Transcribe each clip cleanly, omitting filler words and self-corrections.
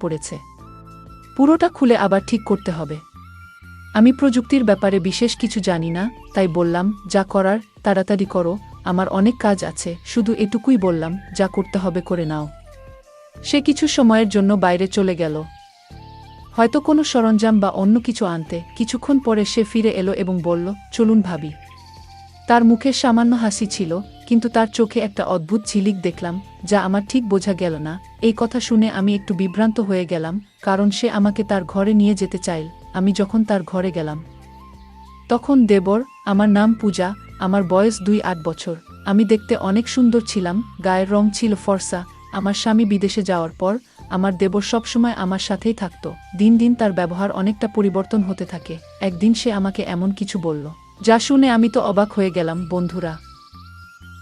পড়েছে। পুরোটা খুলে আবার ঠিক করতে হবে। আমি প্রযুক্তির ব্যাপারে বিশেষ কিছু জানি না, তাই বললাম, যা করার তাড়াতাড়ি করো, আমার অনেক কাজ আছে। শুধু এটুকুই বললাম, যা করতে হবে করে নাও। সে কিছু সময়ের জন্য বাইরে চলে গেল, হয়তো কোনো সরঞ্জাম বা অন্য কিছু আনতে। কিছুক্ষণ পরে সে ফিরে এলো এবং বলল, চলুন ভাবি। তার মুখে সামান্য হাসি ছিল, কিন্তু তার চোখে একটা অদ্ভুত ঝিলিক দেখলাম, যা আমার ঠিক বোঝা গেল না। এই কথা শুনে আমি একটু বিভ্রান্ত হয়ে গেলাম, কারণ সে আমাকে তার ঘরে নিয়ে যেতে চাইল। আমি যখন তার ঘরে গেলাম, তখন দেবর, আমার নাম পূজা, আমার বয়স 2-8 বছর। আমি দেখতে অনেক সুন্দর ছিলাম, গায়ের রং ছিল ফর্সা। আমার স্বামী বিদেশে যাওয়ার পর আমার দেবর সবসময় আমার সাথেই থাকত। দিন দিন তার ব্যবহার অনেকটা পরিবর্তন হতে থাকে। একদিন সে আমাকে এমন কিছু বলল, যা শুনে আমি তো অবাক হয়ে গেলাম। বন্ধুরা,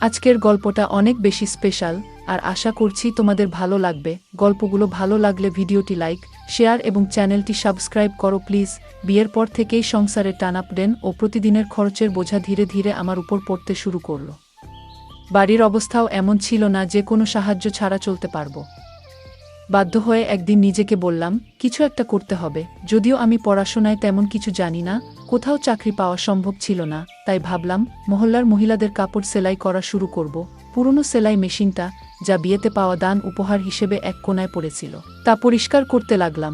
আজকের গল্পটা অনেক বেশি স্পেশাল, আর আশা করছি তোমাদের ভালো লাগবে। গল্পগুলো ভালো লাগলে ভিডিওটি লাইক, শেয়ার এবং চ্যানেলটি সাবস্ক্রাইব করো প্লিজ। বিয়ের পর থেকেই সংসারে টানাপোড়েন ও প্রতিদিনের খরচের বোঝা ধীরে ধীরে আমার উপর পড়তে শুরু করল। বাড়ির অবস্থাও এমন ছিল না যে কোনো সাহায্য ছাড়া চলতে পারবো। বাধ্য হয়ে একদিন নিজেকে বললাম, কিছু একটা করতে হবে। যদিও আমি পড়াশোনায় তেমন কিছু জানি না, কোথাও চাকরি পাওয়া সম্ভব ছিল না, তাই ভাবলাম মহল্লার মহিলাদের কাপড় সেলাই করা শুরু করব। পুরনো সেলাই মেশিনটা, যা বিয়েতে পাওয়া দান উপহার হিসেবে এক কোণায় পড়েছিল, তা পরিষ্কার করতে লাগলাম।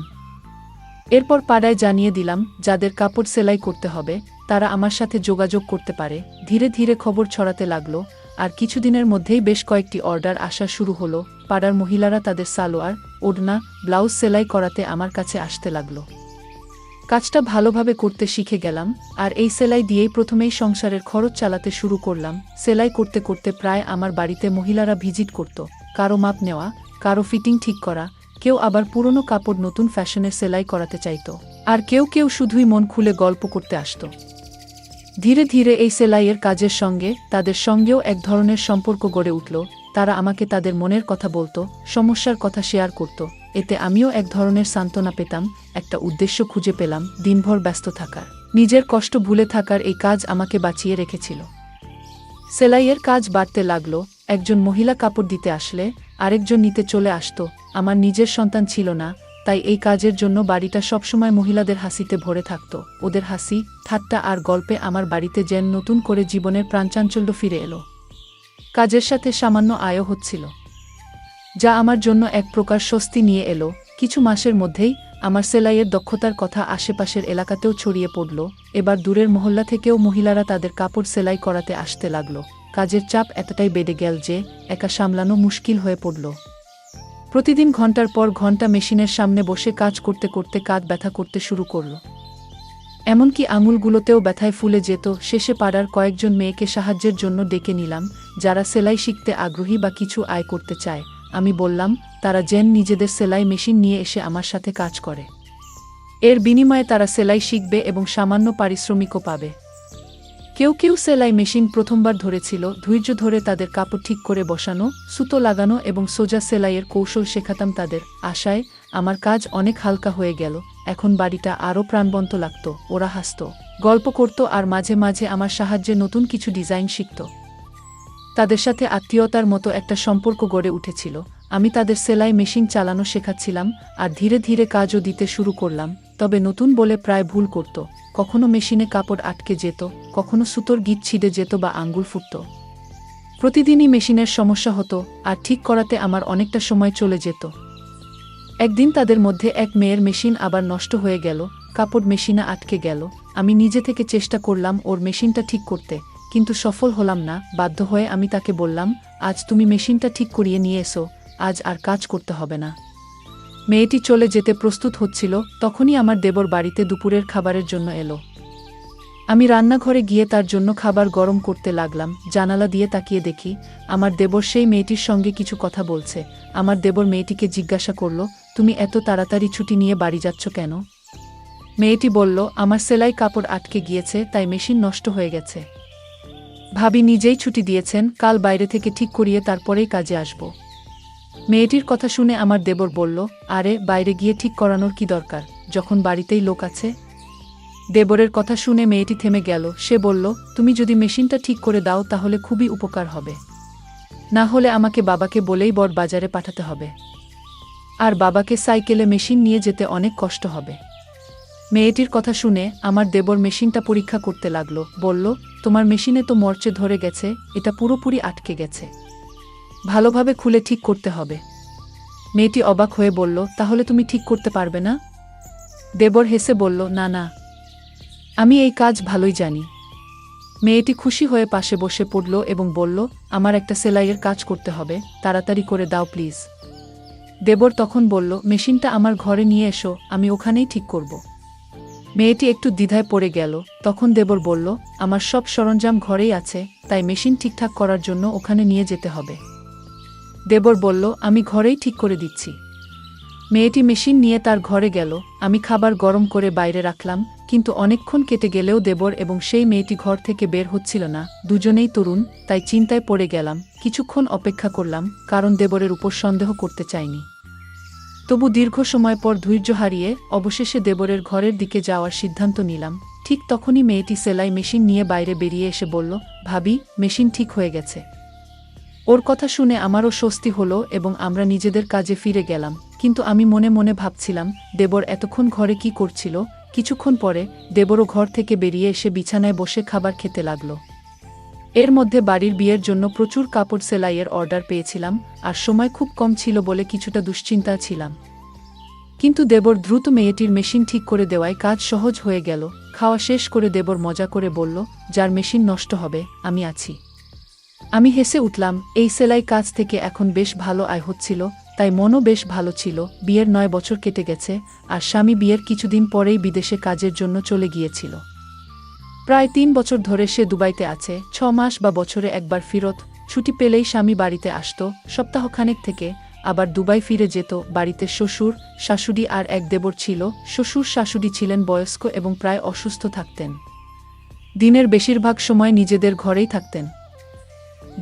এরপর পাড়ায় জানিয়ে দিলাম, যাদের কাপড় সেলাই করতে হবে তারা আমার সাথে যোগাযোগ করতে পারে। ধীরে ধীরে খবর ছড়াতে লাগলো, আর কিছুদিনের মধ্যেই বেশ কয়েকটি অর্ডার আসা শুরু হলো। পাড়ার মহিলারা তাদের সালোয়ার, ওড়না, ব্লাউজ সেলাই করাতে আমার কাছে আসতে লাগলো। কাজটা ভালোভাবে করতে শিখে গেলাম, আর এই সেলাই দিয়েই প্রথমেই সংসারের খরচ চালাতে শুরু করলাম। সেলাই করতে করতে প্রায় আমার বাড়িতে মহিলারা ভিজিট করত, কারো মাপ নেওয়া, কারো ফিটিং ঠিক করা, কেউ আবার পুরনো কাপড় নতুন ফ্যাশনের সেলাই করাতে চাইত, আর কেউ কেউ শুধুই মন খুলে গল্প করতে আসত। ধীরে ধীরে এই সেলাইয়ের কাজের সঙ্গে তাদের সঙ্গেও এক ধরনের সম্পর্ক গড়ে উঠল। তারা আমাকে তাদের মনের কথা বলতো, সমস্যার কথা শেয়ার করত। এতে আমিও এক ধরনের সান্ত্বনা পেতাম, একটা উদ্দেশ্য খুঁজে পেলাম। দিনভর ব্যস্ত থাকার, নিজের কষ্ট ভুলে থাকার এই কাজ আমাকে বাঁচিয়ে রেখেছিল। সেলাইয়ের কাজ বাড়তে লাগলো। একজন মহিলা কাপড় দিতে আসলে আরেকজন নিতে চলে আসতো। আমার নিজের সন্তান ছিল না, তাই এই কাজের জন্য বাড়িটা সবসময় মহিলাদের হাসিতে ভরে থাকত। ওদের হাসি, ঠাট্টা আর গল্পে আমার বাড়িতে যেন নতুন করে জীবনের প্রাণচাঞ্চল্য ফিরে এলো। কাজের সাথে সামান্য আয়ও হচ্ছিল, যা আমার জন্য এক প্রকার স্বস্তি নিয়ে এলো। কিছু মাসের মধ্যেই আমার সেলাইয়ের দক্ষতার কথা আশেপাশের এলাকাতেও ছড়িয়ে পড়ল। এবার দূরের মহল্লা থেকেও মহিলারা তাদের কাপড় সেলাই করাতে আসতে লাগলো। কাজের চাপ এতটাই বেড়ে গেল যে একা সামলানো মুশকিল হয়ে পড়ল। প্রতিদিন ঘন্টার পর ঘন্টা মেশিনের সামনে বসে কাজ করতে করতে কাঁধ ব্যথা করতে শুরু করল। এমনকি আঙুলগুলোতেও ব্যথায় ফুলে যেত। শেষে পাড়ার কয়েকজন মেয়েকে সাহায্যের জন্য ডেকে নিলাম, যারা সেলাই শিখতে আগ্রহী বা কিছু আয় করতে চায়। আমি বললাম, তারা যেন নিজেদের সেলাই মেশিন নিয়ে এসে আমার সাথে কাজ করে। এর বিনিময়ে তারা সেলাই শিখবে এবং সামান্য পারিশ্রমিকও পাবে। কেউ কেউ সেলাই মেশিন প্রথমবার ধরেছিল। ধৈর্য ধরে তাদের কাপড় ঠিক করে বসানো, সুতো লাগানো এবং সোজা সেলাইয়ের কৌশল শেখাতাম তাদের। আশায় আমার কাজ অনেক হালকা হয়ে গেল। এখন বাড়িটা আরও প্রাণবন্ত লাগত। ওরা হাসত, গল্প করত, আর মাঝে মাঝে আমার সাহায্যে নতুন কিছু ডিজাইন শিখত। তাদের সাথে আত্মীয়তার মতো একটা সম্পর্ক গড়ে উঠেছিল। আমি তাদের সেলাই মেশিন চালানো শেখাচ্ছিলাম, আর ধীরে ধীরে কাজও দিতে শুরু করলাম। তবে নতুন বলে প্রায় ভুল করত। কখনো মেশিনে কাপড় আটকে যেত, কখনো সুতোর গিঁট ছিঁড়ে যেত বা আঙ্গুল ফুটত। প্রতিদিনই মেশিনের সমস্যা হতো, আর ঠিক করাতে আমার অনেকটা সময় চলে যেত। একদিন তাদের মধ্যে এক মেয়ের মেশিন আবার নষ্ট হয়ে গেল। কাপড় মেশিনে আটকে গেল। আমি নিজে থেকে চেষ্টা করলাম ওর মেশিনটা ঠিক করতে, কিন্তু সফল হলাম না। বাধ্য হয়ে আমি তাকে বললাম, আজ তুমি মেশিনটা ঠিক করিয়ে নিয়ে এসো, আজ আর কাজ করতে হবে না। মেয়েটি চলে যেতে প্রস্তুত হচ্ছিল, তখনই আমার দেবর বাড়িতে দুপুরের খাবারের জন্য এলো। আমি রান্নাঘরে গিয়ে তার জন্য খাবার গরম করতে লাগলাম। জানালা দিয়ে তাকিয়ে দেখি আমার দেবর সেই মেয়েটির সঙ্গে কিছু কথা বলছে। আমার দেবর মেয়েটিকে জিজ্ঞাসা করল, তুমি এত তাড়াতাড়ি ছুটি নিয়ে বাড়ি যাচ্ছ কেন? মেয়েটি বলল, আমার সেলাই কাপড় আটকে গিয়েছে, তাই মেশিন নষ্ট হয়ে গেছে। ভাবি নিজেই ছুটি দিয়েছেন, কাল বাইরে থেকে ঠিক করিয়ে তারপরেই কাজে আসব। মেয়েটির কথা শুনে আমার দেবর বলল, আরে বাইরে গিয়ে ঠিক করানোর কি দরকার, যখন বাড়িতেই লোক আছে? দেবরের কথা শুনে মেয়েটি থেমে গেল। সে বলল, তুমি যদি মেশিনটা ঠিক করে দাও তাহলে খুবই উপকার হবে, না হলে আমাকে বাবাকে বলেই বড় বাজারে পাঠাতে হবে। আর বাবাকে সাইকেলে মেশিন নিয়ে যেতে অনেক কষ্ট হবে। মেয়েটির কথা শুনে আমার দেবর মেশিনটা পরীক্ষা করতে লাগলো, বলল, তোমার মেশিনে তো মরচে ধরে গেছে, এটা পুরোপুরি আটকে গেছে, ভালোভাবে খুলে ঠিক করতে হবে। মেয়েটি অবাক হয়ে বলল, তাহলে তুমি ঠিক করতে পারবে না? দেবর হেসে বলল, না না, আমি এই কাজ ভালোই জানি। মেয়েটি খুশি হয়ে পাশে বসে পড়ল এবং বলল, আমার একটা সেলাইয়ের কাজ করতে হবে, তাড়াতাড়ি করে দাও প্লিজ। দেবর তখন বলল, মেশিনটা আমার ঘরে নিয়ে এসো, আমি ওখানেই ঠিক করব। মেয়েটি একটু দ্বিধায় পড়ে গেল। তখন দেবর বলল, আমার সব সরঞ্জাম ঘরেই আছে, তাই মেশিন ঠিকঠাক করার জন্য ওখানে নিয়ে যেতে হবে। দেবর বলল, আমি ঘরেই ঠিক করে দিচ্ছি। মেয়েটি মেশিন নিয়ে তার ঘরে গেল। আমি খাবার গরম করে বাইরে রাখলাম, কিন্তু অনেকক্ষণ কেটে গেলেও দেবর এবং সেই মেয়েটি ঘর থেকে বের হচ্ছিল না। দুজনেই তরুণ, তাই চিন্তায় পড়ে গেলাম। কিছুক্ষণ অপেক্ষা করলাম, কারণ দেবরের উপর সন্দেহ করতে চাইনি। তবু দীর্ঘ সময় পর ধৈর্য হারিয়ে অবশেষে দেবরের ঘরের দিকে যাওয়ার সিদ্ধান্ত নিলাম। ঠিক তখনই মেয়েটি সেলাই মেশিন নিয়ে বাইরে বেরিয়ে এসে বলল, ভাবি, মেশিন ঠিক হয়ে গেছে। ওর কথা শুনে আমারও স্বস্তি হলো এবং আমরা নিজেদের কাজে ফিরে গেলাম। কিন্তু আমি মনে মনে ভাবছিলাম, দেবর এতক্ষণ ঘরে কি করছিল। কিছুক্ষণ পরে দেবরও ঘর থেকে বেরিয়ে এসে বিছানায় বসে খাবার খেতে লাগল। এর মধ্যে বাড়ির বিয়ের জন্য প্রচুর কাপড় সেলাইয়ের অর্ডার পেয়েছিলাম, আর সময় খুব কম ছিল বলে কিছুটা দুশ্চিন্তা ছিলাম। কিন্তু দেবর দ্রুত মেয়েটির মেশিন ঠিক করে দেওয়ায় কাজ সহজ হয়ে গেল। খাওয়া শেষ করে দেবর মজা করে বলল, যার মেশিন নষ্ট হবে, আমি আছি। আমি হেসে উঠলাম। এই সেলাই কাজ থেকে এখন বেশ ভালো আয় হচ্ছিল, তাই মনও বেশ ভালো ছিল। বিয়ের 9 বছর কেটে গেছে, আর স্বামী বিয়ের কিছুদিন পরেই বিদেশে কাজের জন্য চলে গিয়েছিল। প্রায় 3 বছর ধরে সে দুবাইতে আছে। 6 মাস বা বছরে একবার ফিরত ছুটি পেলেই স্বামী বাড়িতে আসত। সপ্তাহখানেক থেকে আবার দুবাই ফিরে যেত। বাড়িতে শ্বশুর, শাশুড়ি আর এক দেবর ছিল। শ্বশুর শাশুড়ি ছিলেন বয়স্ক এবং প্রায় অসুস্থ থাকতেন। দিনের বেশিরভাগ সময় নিজেদের ঘরেই থাকতেন।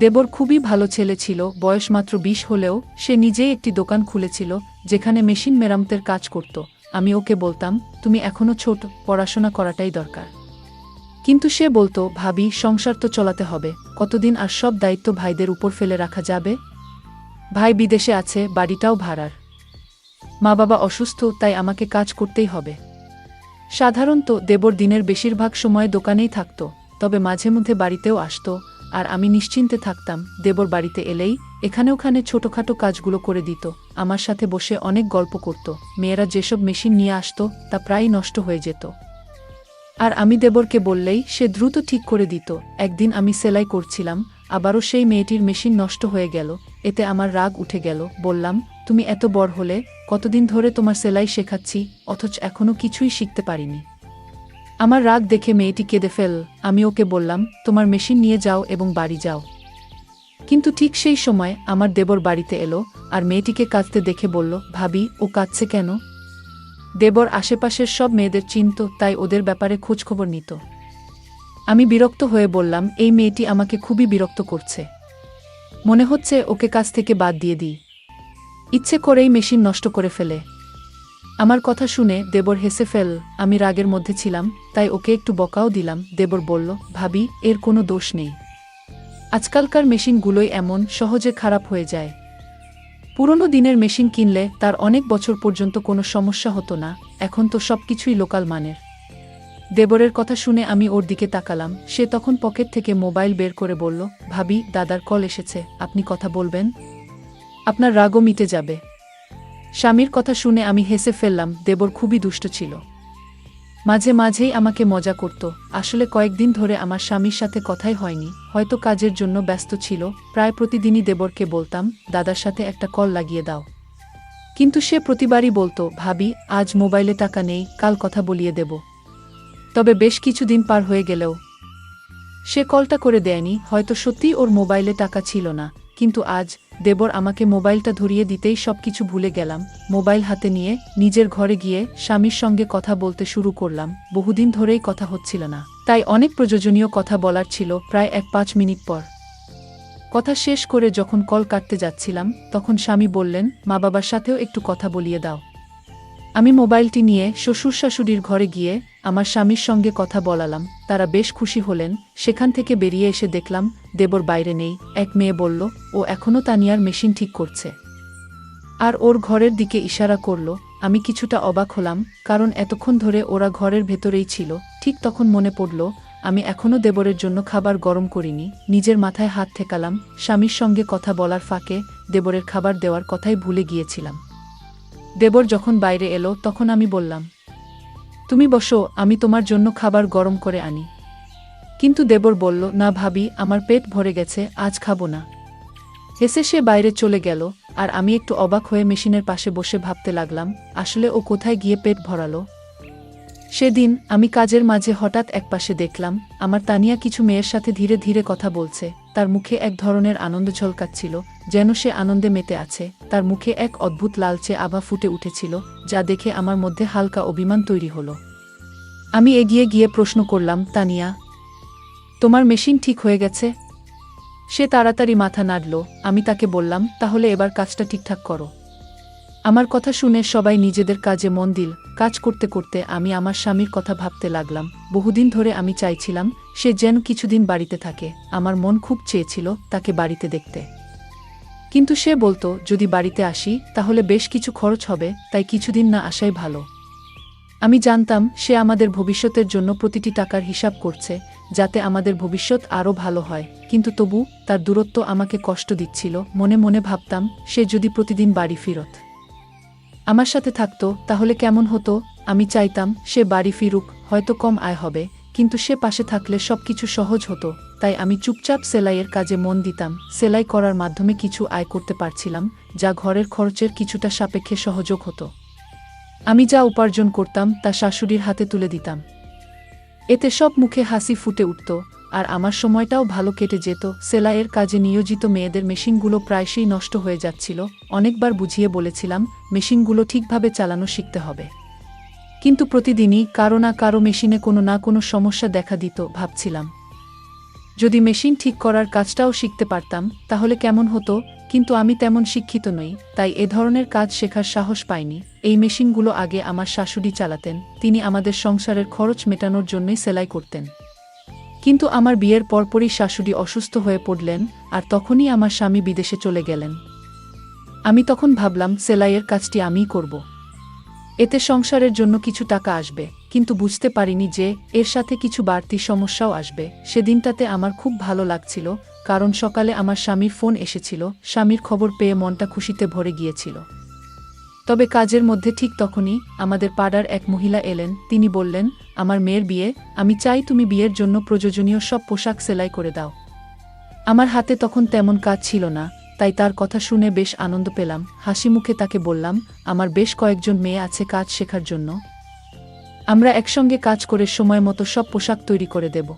দেবর খুবই ভালো ছেলে ছিল। বয়স মাত্র 20 হলেও সে নিজেই একটি দোকান খুলেছিল, যেখানে মেশিন মেরামতের কাজ করত। আমি ওকে বলতাম, তুমি এখনো ছোট, পড়াশোনা করাটাই দরকার। কিন্তু সে বলতো, ভাবি, সংসার তো চলাতে হবে, কতদিন আর সব দায়িত্ব ভাইদের উপর ফেলে রাখা যাবে? ভাই বিদেশে আছে, বাড়িটাও ভাড়ার। মা বাবা অসুস্থ, তাই আমাকে কাজ করতেই হবে। সাধারণত দেবর দিনের বেশিরভাগ সময় দোকানেই থাকত, তবে মাঝে মধ্যে বাড়িতেও আসত, আর আমি নিশ্চিন্তে থাকতাম। দেবর বাড়িতে এলেই এখানে ওখানে ছোটখাটো কাজগুলো করে দিত। আমার সাথে বসে অনেক গল্প করত। মেয়েরা যেসব মেশিন নিয়ে আসত তা প্রায়ই নষ্ট হয়ে যেত, আর আমি দেবরকে বললেই সে দ্রুত ঠিক করে দিত। একদিন আমি সেলাই করছিলাম, আবারও সেই মেয়েটির মেশিন নষ্ট হয়ে গেল। এতে আমার রাগ উঠে গেল। বললাম, তুমি এত বড় হলে, কতদিন ধরে তোমার সেলাই শেখাচ্ছি, অথচ এখনো কিছুই শিখতে পারিনি। আমার রাগ দেখে মেয়েটি কেঁদে ফেল। আমি ওকে বললাম, তোমার মেশিন নিয়ে যাও এবং বাড়ি যাও। কিন্তু ঠিক সেই সময় আমার দেবর বাড়িতে এলো, আর মেয়েটিকে কাঁদতে দেখে বলল, ভাবি, ও কাঁদছে কেন? দেবর আশেপাশের সব মেয়েদের চিনত, তাই ওদের ব্যাপারে খোঁজখবর নিত। আমি বিরক্ত হয়ে বললাম, এই মেয়েটি আমাকে খুবই বিরক্ত করছে। মনে হচ্ছে ওকে কাজ থেকে বাদ দিয়ে দিই। ইচ্ছে করেই মেশিন নষ্ট করে ফেলে। আমার কথা শুনে দেবর হেসে ফেল। আমি রাগের মধ্যে ছিলাম, তাই ওকে একটু বকাও দিলাম। দেবর বলল, ভাবি, এর কোনো দোষ নেই। আজকালকার মেশিনগুলোই এমন, সহজে খারাপ হয়ে যায়। পুরনো দিনের মেশিন কিনলে তার অনেক বছর পর্যন্ত কোনো সমস্যা হতো না। এখন তো সবকিছুই লোকাল মানের। দেবরের কথা শুনে আমি ওর দিকে তাকালাম। সে তখন পকেট থেকে মোবাইল বের করে বলল, ভাবি, দাদার কল এসেছে, আপনি কথা বলবেন, আপনার রাগও মিটে যাবে। স্বামীর কথা শুনে আমি হেসে ফেললাম। দেবর খুবই দুষ্ট ছিল। মাঝে মাঝেই আমাকে মজা করত। আসলে কয়েকদিন ধরে আমার স্বামীর সাথে কথাই হয়নি, হয়তো কাজের জন্য ব্যস্ত ছিল। প্রায় প্রতিদিনই দেবরকে বলতাম, দাদার সাথে একটা কল লাগিয়ে দাও। কিন্তু সে প্রতিবারই বলতো, ভাবি, আজ মোবাইলে টাকা নেই, কাল কথা বলিয়ে দেব। তবে বেশ কিছুদিন পার হয়ে গেলেও সে কলটা করে দেয়নি। হয়তো সত্যিই ওর মোবাইলে টাকা ছিল না। কিন্তু আজ দেবর আমাকে মোবাইলটা ধরিয়ে দিতেই সবকিছু ভুলে গেলাম। মোবাইল হাতে নিয়ে নিজের ঘরে গিয়ে স্বামীর সঙ্গে কথা বলতে শুরু করলাম। বহুদিন ধরেই কথা হচ্ছিল না, তাই অনেক প্রয়োজনীয় কথা বলার ছিল। প্রায় 1-5 মিনিট পর কথা শেষ করে যখন কল কাটতে যাচ্ছিলাম, তখন স্বামী বললেন, মা বাবার সাথেও একটু কথা বলিয়ে দাও। আমি মোবাইলটি নিয়ে শ্বশুর শাশুড়ির ঘরে গিয়ে আমার স্বামীর সঙ্গে কথা বলালাম। তারা বেশ খুশি হলেন। সেখান থেকে বেরিয়ে এসে দেখলাম দেবর বাইরে নেই। এক মেয়ে বলল, ও এখনও তানিয়ার মেশিন ঠিক করছে। আর ওর ঘরের দিকে ইশারা করল। আমি কিছুটা অবাক হলাম, কারণ এতক্ষণ ধরে ওরা ঘরের ভেতরেই ছিল। ঠিক তখন মনে পড়ল আমি এখনও দেবরের জন্য খাবার গরম করিনি। নিজের মাথায় হাত ঠেকালাম। স্বামীর সঙ্গে কথা বলার ফাঁকে দেবরের খাবার দেওয়ার কথাই ভুলে গিয়েছিলাম। দেবর যখন বাইরে এলো তখন আমি বললাম, তুমি বসো, আমি তোমার জন্য খাবার গরম করে আনি। কিন্তু দেবর বলল, না ভাবি, আমার পেট ভরে গেছে, আজ খাবো না। হেসে সে বাইরে চলে গেল। আর আমি একটু অবাক হয়ে মেশিনের পাশে বসে ভাবতে লাগলাম, আসলে ও কোথায় গিয়ে পেট ভরালো। সেদিন আমি কাজের মাঝে হঠাৎ একপাশে দেখলাম আমার তানিয়া কিছু মেয়ের সাথে ধীরে ধীরে কথা বলছে। তার মুখে এক ধরনের আনন্দ ঝলকাচ্ছিল, যেন সে আনন্দে মেতে আছে। তার মুখে এক অদ্ভুত লালচে আভা ফুটে উঠেছিল, যা দেখে আমার মধ্যে হালকা অভিমান তৈরি হলো। আমি এগিয়ে গিয়ে প্রশ্ন করলাম, তানিয়া, তোমার মেশিন ঠিক হয়ে গেছে? সে তাড়াতাড়ি মাথা নাড়ল। আমি তাকে বললাম, তাহলে এবার কাজটা ঠিকঠাক করো। আমার কথা শুনে সবাই নিজেদের কাজে মন দিল। কাজ করতে করতে আমি আমার স্বামীর কথা ভাবতে লাগলাম। বহুদিন ধরে আমি চাইছিলাম সে যেন কিছুদিন বাড়িতে থাকে। আমার মন খুব চেয়েছিল তাকে বাড়িতে দেখতে। কিন্তু সে বলতো, যদি বাড়িতে আসি তাহলে বেশ কিছু খরচ হবে, তাই কিছুদিন না আসাই ভালো। আমি জানতাম সে আমাদের ভবিষ্যতের জন্য প্রতিটি টাকার হিসাব করছে, যাতে আমাদের ভবিষ্যৎ আরও ভালো হয়। কিন্তু তবু তার দূরত্ব আমাকে কষ্ট দিচ্ছিল। মনে মনে ভাবতাম, সে যদি প্রতিদিন বাড়ি ফিরত আমার সাথে থাকতো তাহলে কেমন হতো। আমি চাইতাম সে বাড়ি ফিরুক, হয়তো কম আয় হবে, কিন্তু সে পাশে থাকলে সবকিছু সহজ হতো। তাই আমি চুপচাপ সেলাইয়ের কাজে মন দিতাম। সেলাই করার মাধ্যমে কিছু আয় করতে পারছিলাম, যা ঘরের খরচের কিছুটা সাপেক্ষে সহযোগ হতো। আমি যা উপার্জন করতাম তা শাশুড়ির হাতে তুলে দিতাম। এতে সব মুখে হাসি ফুটে উঠত, আর আমার সময়টাও ভালো কেটে যেত। সেলাইয়ের কাজে নিয়োজিত মেয়েদের মেশিনগুলো প্রায়শই নষ্ট হয়ে যাচ্ছিল। অনেকবার বুঝিয়ে বলেছিলাম মেশিনগুলো ঠিকভাবে চালানো শিখতে হবে, কিন্তু প্রতিদিনই কারো না কারো মেশিনে কোনো না কোনো সমস্যা দেখা দিত। ভাবছিলাম, যদি মেশিন ঠিক করার কাজটাও শিখতে পারতাম তাহলে কেমন হতো। কিন্তু আমি তেমন শিক্ষিত নই, তাই এ ধরনের কাজ শেখার সাহস পাইনি। এই মেশিনগুলো আগে আমার শাশুড়ি চালাতেন। তিনি আমাদের সংসারের খরচ মেটানোর জন্যই সেলাই করতেন। কিন্তু আমার বিয়ের পরপরই শাশুড়ি অসুস্থ হয়ে পড়লেন, আর তখনই আমার স্বামী বিদেশে চলে গেলেন। আমি তখন ভাবলাম সেলাইয়ের কাজটি আমিই করব। এতে সংসারের জন্য কিছু টাকা আসবে, কিন্তু বুঝতে পারিনি যে এর সাথে কিছু বাড়তি সমস্যাও আসবে। সেদিনটাতে আমার খুব ভালো লাগছিল, কারণ সকালে আমার স্বামীর ফোন এসেছিল। স্বামীর খবর পেয়ে মনটা খুশিতে ভরে গিয়েছিল। তবে কাজের মধ্যে ঠিক তখনই আমাদের পাড়ার এক মহিলা এলেন। তিনি বললেন, আমার মেয়ের বিয়ে, আমি চাই তুমি বিয়ের জন্য প্রয়োজনীয় সব পোশাক সেলাই করে দাও। আমার হাতে তখন তেমন কাজ ছিল না, তাই তার কথা শুনে বেশ আনন্দ পেলাম। হাসি মুখে তাকে বললাম, আমার বেশ কয়েকজন মেয়ে আছে কাজ শেখার জন্য, আমরা একসঙ্গে কাজ করে সময় মতো সব পোশাক তৈরি করে দেব।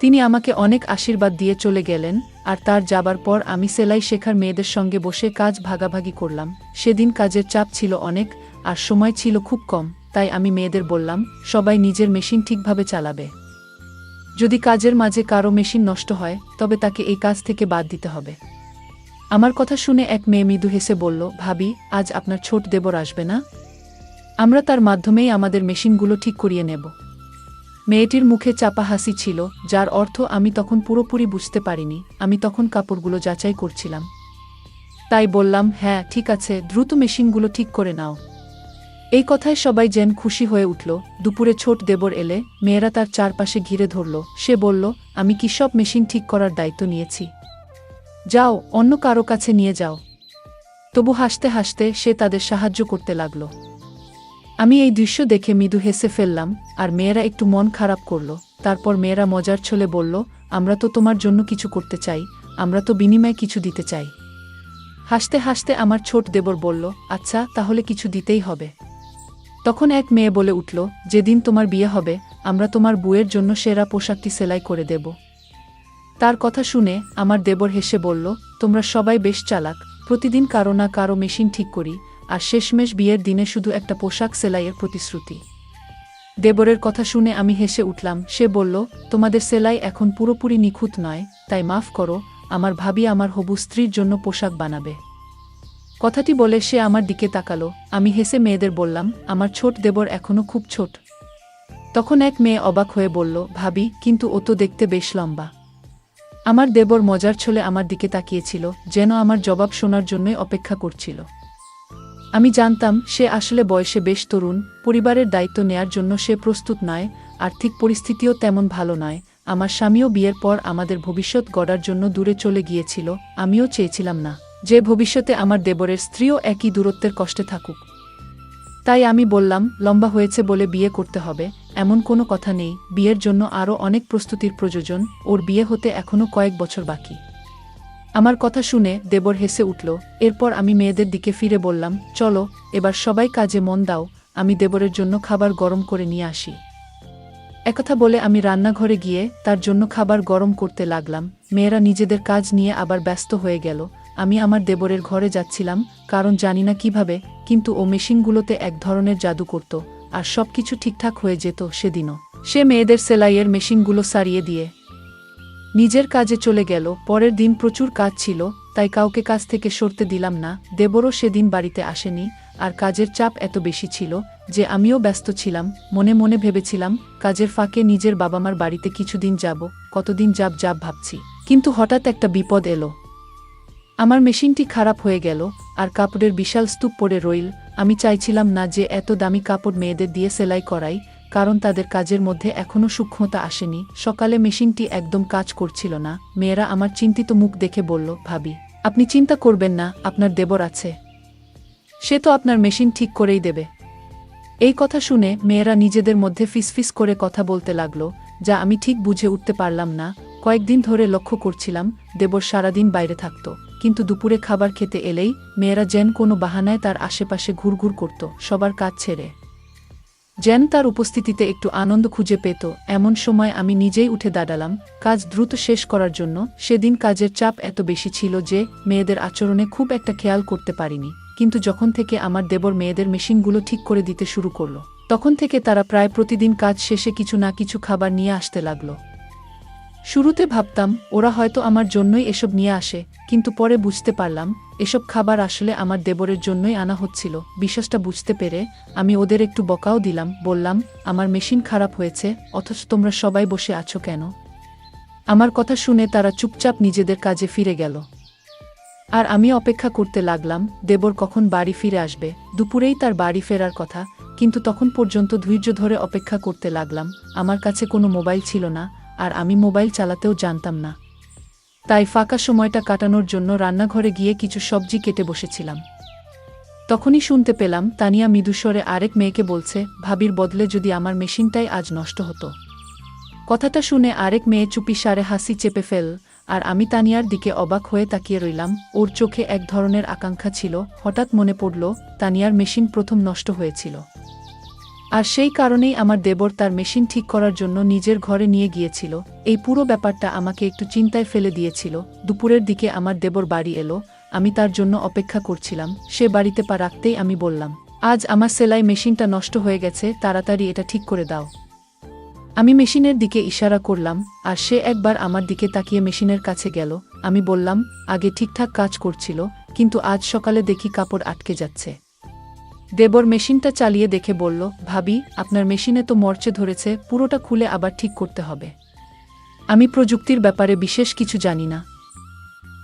তিনি আমাকে অনেক আশীর্বাদ দিয়ে চলে গেলেন, আর তার যাবার পর আমি সেলাই শেখার মেয়েদের সঙ্গে বসে কাজ ভাগাভাগি করলাম। সেদিন কাজের চাপ ছিল অনেক, আর সময় ছিল খুব কম। তাই আমি মেয়েদের বললাম, সবাই নিজের মেশিন ঠিকভাবে চালাবে। যদি কাজের মাঝে কারো মেশিন নষ্ট হয় তবে তাকে এই কাজ থেকে বাদ দিতে হবে। আমার কথা শুনে এক মেয়ে মৃদু হেসে বলল, ভাবি, আজ আপনার ছোট দেবর আসবে না? আমরা তার মাধ্যমেই আমাদের মেশিনগুলো ঠিক করিয়ে নেব। মেয়েটির মুখে চাপা হাসি ছিল, যার অর্থ আমি তখন পুরোপুরি বুঝতে পারিনি। আমি তখন কাপড়গুলো যাচাই করছিলাম, তাই বললাম, হ্যাঁ ঠিক আছে, দ্রুত মেশিনগুলো ঠিক করে নাও। এই কথায় সবাই যেন খুশি হয়ে উঠল। দুপুরে ছোট দেবর এলে মেয়েরা তার চারপাশে ঘিরে ধরল। সে বলল, আমি কি সব মেশিন ঠিক করার দায়িত্ব নিয়েছি? যাও, অন্য কারো কাছে নিয়ে যাও। তবু হাসতে হাসতে সে তাদের সাহায্য করতে লাগল। আমি এই দৃশ্য দেখে মৃদু হেসে ফেললাম, আর মেয়েরা একটু মন খারাপ করল। তারপর মেয়েরা মজার ছলে বলল, আমরা তো তোমার জন্য কিছু করতে চাই, আমরা তো বিনিময়ে কিছু দিতে চাই। হাসতে হাসতে আমার ছোট দেবর বলল, আচ্ছা তাহলে কিছু দিতেই হবে। তখন এক মেয়ে বলে উঠল, যেদিন তোমার বিয়ে হবে আমরা তোমার বউয়ের জন্য সেরা পোশাকটি সেলাই করে দেব। তার কথা শুনে আমার দেবর হেসে বলল, তোমরা সবাই বেশ চালাক, প্রতিদিন কারো না কারো মেশিন ঠিক করি, আর শেষমেশ বিয়ের দিনে শুধু একটা পোশাক সেলাইয়ের প্রতিশ্রুতি। দেবরের কথা শুনে আমি হেসে উঠলাম। সে বলল, তোমাদের সেলাই এখন পুরোপুরি নিখুঁত নয়, তাই মাফ করো, আমার ভাবি আমার হবু স্ত্রীর জন্য পোশাক বানাবে। কথাটি বলে সে আমার দিকে তাকালো। আমি হেসে মেয়েদের বললাম, আমার ছোট দেবর এখনো খুব ছোট। তখন এক মেয়ে অবাক হয়ে বলল, ভাবি, কিন্তু ও তো দেখতে বেশ লম্বা। আমার দেবর মজার ছলে আমার দিকে তাকিয়েছিল, যেন আমার জবাব শোনার জন্যই অপেক্ষা করছিল। আমি জানতাম সে আসলে বয়সে বেশ তরুণ, পরিবারের দায়িত্ব নেয়ার জন্য সে প্রস্তুত নয়, আর্থিক পরিস্থিতিও তেমন ভালো নয়। আমার স্বামীও বিয়ের পর আমাদের ভবিষ্যৎ গড়ার জন্য দূরে চলে গিয়েছিল, আমিও চেয়েছিলাম না যে ভবিষ্যতে আমার দেবরের স্ত্রীও একই দূরত্বের কষ্টে থাকুক। তাই আমি বললাম, লম্বা হয়েছে বলে বিয়ে করতে হবে এমন কোনো কথা নেই, বিয়ের জন্য আরও অনেক প্রস্তুতির প্রয়োজন, ওর বিয়ে হতে এখনও কয়েক বছর বাকি। আমার কথা শুনে দেবর হেসে উঠল। এরপর আমি মেয়েদের দিকে ফিরে বললাম, চলো এবার সবাই কাজে মন দাও, আমি দেবরের জন্য খাবার গরম করে নিয়ে আসি। একথা বলে আমি রান্নাঘরে গিয়ে তার জন্য খাবার গরম করতে লাগলাম। মেয়েরা নিজেদের কাজ নিয়ে আবার ব্যস্ত হয়ে গেল। আমি আমার দেবরের ঘরে যাচ্ছিলাম, কারণ জানি না কিভাবে, কিন্তু ও মেশিনগুলোতে এক ধরনের জাদু করত, আর সবকিছু ঠিকঠাক হয়ে যেত। সেদিনও সে মেয়েদের সেলাইয়ের মেশিনগুলো সারিয়ে দিয়ে নিজের কাজে চলে গেল। পরের দিন প্রচুর কাজ ছিল, তাই কাউকে কাজ থেকে সরতে দিলাম না। দেবরও সেদিন বাড়িতে আসেনি, আর কাজের চাপ এত বেশি ছিল যে আমিও ব্যস্ত ছিলাম। মনে মনে ভেবেছিলাম, কাজের ফাঁকে নিজের বাবা-মার বাড়িতে কিছুদিন যাব, কতদিন যাব ভাবছি। কিন্তু হঠাৎ একটা বিপদ এলো। আমার মেশিনটি খারাপ হয়ে গেল, আর কাপড়ের বিশাল স্তূপ পড়ে রইল। আমি চাইছিলাম না যে এত দামি কাপড় মেয়েদের দিয়ে সেলাই করাই, কারণ তাদের কাজের মধ্যে এখনও সূক্ষ্মতা আসেনি। সকালে মেশিনটি একদম কাজ করছিল না। মেয়েরা আমার চিন্তিত মুখ দেখে বলল, ভাবি, আপনি চিন্তা করবেন না, আপনার দেবর আছে, সে তো আপনার মেশিন ঠিক করেই দেবে। এই কথা শুনে মেয়েরা নিজেদের মধ্যে ফিসফিস করে কথা বলতে লাগলো, যা আমি ঠিক বুঝে উঠতে পারলাম না। কয়েকদিন ধরে লক্ষ্য করছিলাম, দেবর সারাদিন বাইরে থাকত, কিন্তু দুপুরে খাবার খেতে এলেই মেয়েরা যেন কোনো বাহানায় তার আশেপাশে ঘুরঘুর করত, সবার কাজ ছেড়ে যেন তার উপস্থিতিতে একটু আনন্দ খুঁজে পেত। এমন সময় আমি নিজেই উঠে দাঁড়ালাম কাজ দ্রুত শেষ করার জন্য। সেদিন কাজের চাপ এত বেশি ছিল যে মেয়েদের আচরণে খুব একটা খেয়াল করতে পারিনি, কিন্তু যখন থেকে আমার দেবর মেয়েদের মেশিনগুলো ঠিক করে দিতে শুরু করলো, তখন থেকে তারা প্রায় প্রতিদিন কাজ শেষে কিছু না কিছু খাবার নিয়ে আসতে লাগলো। শুরুতে ভাবতাম ওরা হয়তো আমার জন্যই এসব নিয়ে আসে, কিন্তু পরে বুঝতে পারলাম এসব খাবার আসলে আমার দেবরের জন্যই আনা হচ্ছিল। বিশ্বাসটা বুঝতে পেরে আমি ওদের একটু বকাও দিলাম, বললাম, আমার মেশিন খারাপ হয়েছে, অথচ তোমরা সবাই বসে আছো কেন? আমার কথা শুনে তারা চুপচাপ নিজেদের কাজে ফিরে গেল, আর আমি অপেক্ষা করতে লাগলাম দেবর কখন বাড়ি ফিরে আসবে। দুপুরেই তার বাড়ি ফেরার কথা, কিন্তু তখন পর্যন্ত ধৈর্য ধরে অপেক্ষা করতে লাগলাম। আমার কাছে কোনো মোবাইল ছিল না, আর আমি মোবাইল চালাতেও জানতাম না, তাই ফাঁকা সময়টা কাটানোর জন্য রান্নাঘরে গিয়ে কিছু সবজি কেটে বসেছিলাম। তখনই শুনতে পেলাম তানিয়া মৃদুস্বরে আরেক মেয়েকে বলছে, ভাবির বদলে যদি আমার মেশিনটাই আজ নষ্ট হতো। কথাটা শুনে আরেক মেয়ে চুপিসারে হাসি চেপে ফেল, আর আমি তানিয়ার দিকে অবাক হয়ে তাকিয়ে রইলাম। ওর চোখে এক ধরনের আকাঙ্ক্ষা ছিল। হঠাৎ মনে পড়ল তানিয়ার মেশিন প্রথম নষ্ট হয়েছিল, আর সেই কারণেই আমার দেবর তার মেশিন ঠিক করার জন্য নিজের ঘরে নিয়ে গিয়েছিল। এই পুরো ব্যাপারটা আমাকে একটু চিন্তায় ফেলে দিয়েছিল। দুপুরের দিকে আমার দেবর বাড়ি এলো, আমি তার জন্য অপেক্ষা করছিলাম। সে বাড়িতে পা রাখতেই আমি বললাম, আজ আমার সেলাই মেশিনটা নষ্ট হয়ে গেছে, তাড়াতাড়ি এটা ঠিক করে দাও। আমি মেশিনের দিকে ইশারা করলাম, আর সে একবার আমার দিকে তাকিয়ে মেশিনের কাছে গেল। আমি বললাম, আগে ঠিকঠাক কাজ করছিল, কিন্তু আজ সকালে দেখি কাপড় আটকে যাচ্ছে। দেবর মেশিনটা চালিয়ে দেখে বলল, ভাবি, আপনার মেশিনে তো মরচে ধরেছে, পুরোটা খুলে আবার ঠিক করতে হবে। আমি প্রযুক্তির ব্যাপারে বিশেষ কিছু জানি না,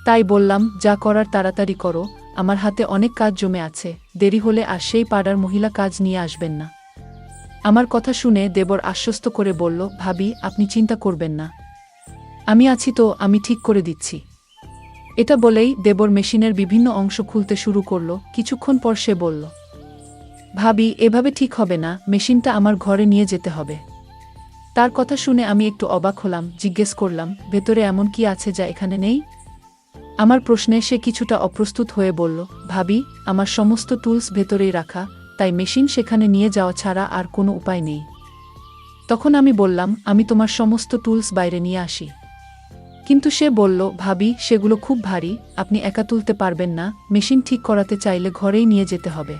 তাই বললাম, যা করার তাড়াতাড়ি করো, আমার হাতে অনেক কাজ জমে আছে, দেরি হলে আর সেই পাড়ার মহিলা কাজ নিয়ে আসবেন না। আমার কথা শুনে দেবর আশ্বস্ত করে বলল, ভাবি, আপনি চিন্তা করবেন না, আমি আছি তো, আমি ঠিক করে দিচ্ছি। এটা বলেই দেবর মেশিনের বিভিন্ন অংশ খুলতে শুরু করল। কিছুক্ষণ পর সে বলল, ভাবি, এভাবে ঠিক হবে না, মেশিনটা আমার ঘরে নিয়ে যেতে হবে। তার কথা শুনে আমি একটু অবাক হলাম। জিজ্ঞেস করলাম, ভেতরে এমন কি আছে যা এখানে নেই? আমার প্রশ্নে সে কিছুটা অপ্রস্তুত হয়ে বলল, ভাবি, আমার সমস্ত টুলস ভেতরেই রাখা, তাই মেশিন সেখানে নিয়ে যাওয়া ছাড়া আর কোনো উপায় নেই। তখন আমি বললাম, আমি তোমার সমস্ত টুলস বাইরে নিয়ে আসি। কিন্তু সে বলল, ভাবি, সেগুলো খুব ভারী, আপনি একা তুলতে পারবেন না, মেশিন ঠিক করাতে চাইলে ঘরেই নিয়ে যেতে হবে।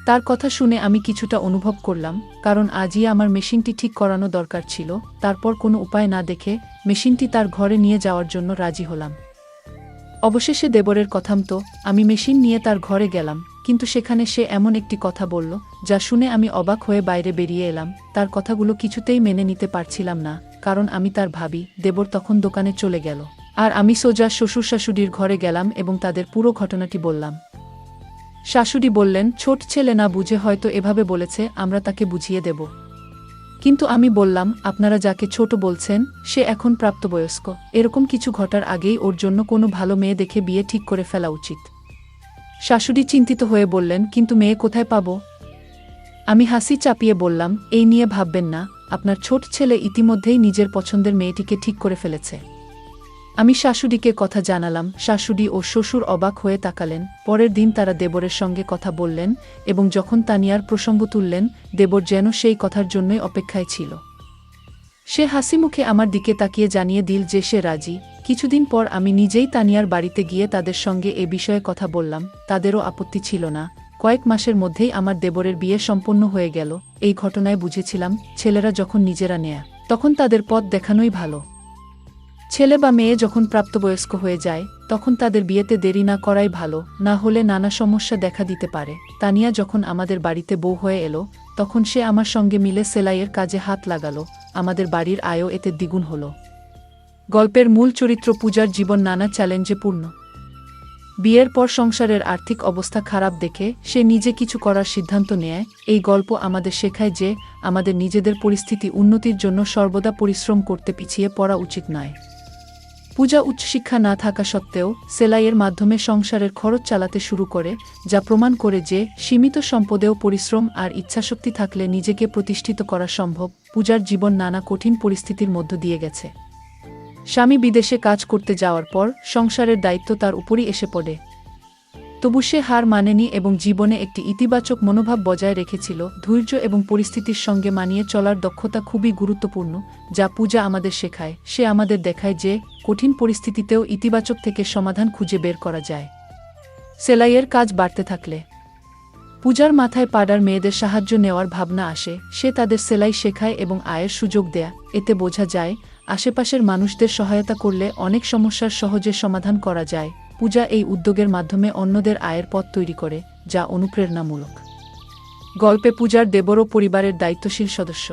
তার কথা শুনে আমি কিছুটা অনুভব করলাম, কারণ আজই আমার মেশিনটি ঠিক করানো দরকার ছিল। তারপর কোনো উপায় না দেখে মেশিনটি তার ঘরে নিয়ে যাওয়ার জন্য রাজি হলাম। অবশেষে দেবরের কথামতো আমি মেশিন নিয়ে তার ঘরে গেলাম, কিন্তু সেখানে সে এমন একটি কথা বলল যা শুনে আমি অবাক হয়ে বাইরে বেরিয়ে এলাম। তার কথাগুলো কিছুতেই মেনে নিতে পারছিলাম না, কারণ আমি তার ভাবি। দেবর তখন দোকানে চলে গেল, আর আমি সোজা শ্বশুর শাশুড়ির ঘরে গেলাম এবং তাদের পুরো ঘটনাটি বললাম। শাশুড়ি বললেন, ছোট ছেলে না বুঝে হয়তো এভাবে বলেছে, আমরা তাকে বুঝিয়ে দেব। কিন্তু আমি বললাম, আপনারা যাকে ছোট বলছেন সে এখন প্রাপ্তবয়স্ক, এরকম কিছু ঘটার আগেই ওর জন্য কোনো ভালো মেয়ে দেখে বিয়ে ঠিক করে ফেলা উচিত। শাশুড়ি চিন্তিত হয়ে বললেন, কিন্তু মেয়ে কোথায় পাবো? আমি হাসি চাপিয়ে বললাম, এই নিয়ে ভাববেন না, আপনার ছোট ছেলে ইতিমধ্যেই নিজের পছন্দের মেয়েটিকে ঠিক করে ফেলেছে। আমি শাশুড়িকে কথা জানালাম। শাশুড়ি ও শ্বশুর অবাক হয়ে তাকালেন। পরের দিন তারা দেবরের সঙ্গে কথা বললেন এবং যখন তানিয়ার প্রসঙ্গ তুললেন, দেবর যেন সেই কথার জন্যই অপেক্ষায় ছিল। সে হাসিমুখে আমার দিকে তাকিয়ে জানিয়ে দিল যে সে রাজি। কিছুদিন পর আমি নিজেই তানিয়ার বাড়িতে গিয়ে তাদের সঙ্গে এ বিষয়ে কথা বললাম। তাদেরও আপত্তি ছিল না। কয়েক মাসের মধ্যেই আমার দেবরের বিয়ে সম্পন্ন হয়ে গেল। এই ঘটনায় বুঝেছিলাম, ছেলেরা যখন নিজেরা নেয়া, তখন তাদের পথ দেখানোই ভালো। ছেলে বা মেয়ে যখন প্রাপ্তবয়স্ক হয়ে যায়, তখন তাদের বিয়েতে দেরি না করাই ভালো, না হলে নানা সমস্যা দেখা দিতে পারে। তানিয়া যখন আমাদের বাড়িতে বউ হয়ে এলো, তখন সে আমার সঙ্গে মিলে সেলাইয়ের কাজে হাত লাগালো। আমাদের বাড়ির আয়ও এতে দ্বিগুণ হলো। গল্পের মূল চরিত্র পূজার জীবন নানা চ্যালেঞ্জে পূর্ণ। বিয়ের পর সংসারের আর্থিক অবস্থা খারাপ দেখে সে নিজে কিছু করার সিদ্ধান্ত নেয়। এই গল্প আমাদের শেখায় যে আমাদের নিজেদের পরিস্থিতি উন্নতির জন্য সর্বদা পরিশ্রম করতে পিছিয়ে পড়া উচিত নয়। পূজা উচ্চশিক্ষা না থাকা সত্ত্বেও সেলাইয়ের মাধ্যমে সংসারের খরচ চালাতে শুরু করে, যা প্রমাণ করে যে সীমিত সম্পদেও পরিশ্রম আর ইচ্ছাশক্তি থাকলে নিজেকে প্রতিষ্ঠিত করা সম্ভব। পূজার জীবন নানা কঠিন পরিস্থিতির মধ্য দিয়ে গেছে। স্বামী বিদেশে কাজ করতে যাওয়ার পর সংসারের দায়িত্ব তার উপরই এসে পড়ে। তবু সে হার মানেনি এবং জীবনে একটি ইতিবাচক মনোভাব বজায় রেখেছিল। ধৈর্য এবং পরিস্থিতির সঙ্গে মানিয়ে চলার দক্ষতা খুবই গুরুত্বপূর্ণ, যা পূজা আমাদের শেখায়। সে আমাদের দেখায় যে কঠিন পরিস্থিতিতেও ইতিবাচক থেকে সমাধান খুঁজে বের করা যায়। সেলাইয়ের কাজ বাড়তে থাকলে পূজার মাথায় পাড়ার মেয়েদের সাহায্য নেওয়ার ভাবনা আসে। সে তাদের সেলাই শেখায় এবং আয়ের সুযোগ দেয়। এতে বোঝা যায়, আশেপাশের মানুষদের সহায়তা করলে অনেক সমস্যার সহজে সমাধান করা যায়। পূজা এই উদ্যোগের মাধ্যমে অন্যদের আয়ের পথ তৈরি করে, যা অনুপ্রেরণামূলক। গল্পে পূজার দেবরও পরিবারের দায়িত্বশীল সদস্য।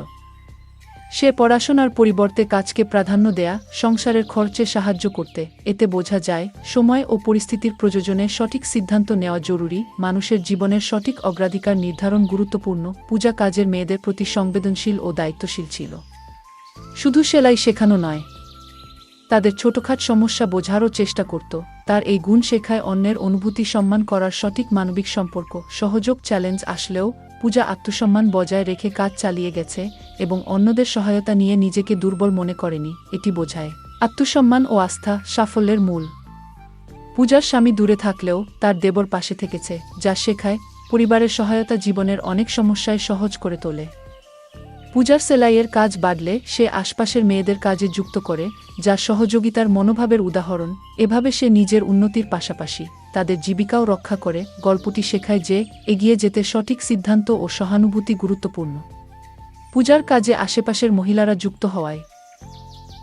সে পড়াশোনার পরিবর্তে কাজকে প্রাধান্য দেয়া, সংসারের খরচে সাহায্য করতে। এতে বোঝা যায়, সময় ও পরিস্থিতির প্রয়োজনে সঠিক সিদ্ধান্ত নেওয়া জরুরি। মানুষের জীবনের সঠিক অগ্রাধিকার নির্ধারণ গুরুত্বপূর্ণ। পূজা কাজের মেয়েদের প্রতি সংবেদনশীল ও দায়িত্বশীল ছিল। শুধু সেলাই শেখানো নয়, তাদের ছোটখাট সমস্যা বোঝারও চেষ্টা করত। তার এই গুণ শেখায় অন্যের অনুভূতি সম্মান করার সঠিক মানবিক সম্পর্ক। সহযোগ চ্যালেঞ্জ আসলেও পূজা আত্মসম্মান বজায় রেখে কাজ চালিয়ে গেছে এবং অন্যদের সহায়তা নিয়ে নিজেকে দুর্বল মনে করেনি। এটি বোঝায় আত্মসম্মান ও আস্থা সাফল্যের মূল। পূজার স্বামী দূরে থাকলেও তার দেবর পাশে থেকেছে, যা শেখায় পরিবারের সহায়তা জীবনের অনেক সমস্যায় সহজ করে তোলে। পূজার সেলাইয়ের কাজ বাড়লে সে আশপাশের মেয়েদের কাজে যুক্ত করে, যা সহযোগিতার মনোভাবের উদাহরণ। এভাবে সে নিজের উন্নতির পাশাপাশি তাদের জীবিকাও রক্ষা করে। গল্পটি শেখায় যে এগিয়ে যেতে সঠিক সিদ্ধান্ত ও সহানুভূতি গুরুত্বপূর্ণ। পূজার কাজে আশেপাশের মহিলারা যুক্ত হওয়ায়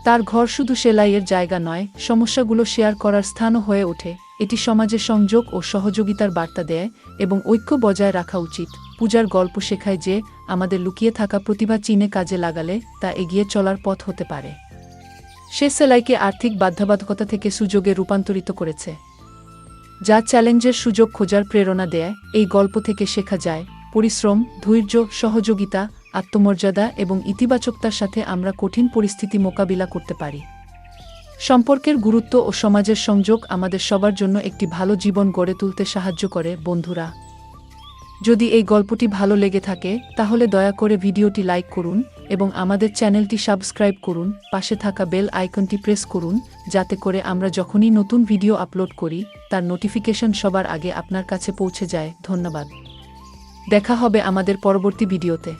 তার ঘর শুধু সেলাইয়ের জায়গা নয়, সমস্যাগুলো শেয়ার করার স্থানও হয়ে ওঠে। এটি সমাজে সংযোগ ও সহযোগিতার বার্তা দেয় এবং ঐক্য বজায় রাখা উচিত। পূজার গল্প শেখায় যে আমাদের লুকিয়ে থাকা প্রতিভা চিনে কাজে লাগালে তা এগিয়ে চলার পথ হতে পারে। সে সেলাইকে আর্থিক বাধ্যবাধকতা থেকে সুযোগে রূপান্তরিত করেছে, যা চ্যালেঞ্জের সুযোগ খোঁজার প্রেরণা দেয়। এই গল্প থেকে শেখা যায়, পরিশ্রম, ধৈর্য, সহযোগিতা, আত্মমর্যাদা এবং ইতিবাচকতার সাথে আমরা কঠিন পরিস্থিতি মোকাবিলা করতে পারি। সম্পর্কের গুরুত্ব ও সমাজের সংযোগ আমাদের সবার জন্য একটি ভালো জীবন গড়ে তুলতে সাহায্য করে। বন্ধুরা, যদি এই গল্পটি ভালো লেগে থাকে তাহলে দয়া করে ভিডিওটি লাইক করুন এবং আমাদের চ্যানেলটি সাবস্ক্রাইব করুন। পাশে থাকা বেল আইকনটি প্রেস করুন, যাতে করে আমরা যখনই নতুন ভিডিও আপলোড করি তার নোটিফিকেশন সবার আগে আপনার কাছে পৌঁছে যায়। ধন্যবাদ। দেখা হবে আমাদের পরবর্তী ভিডিওতে।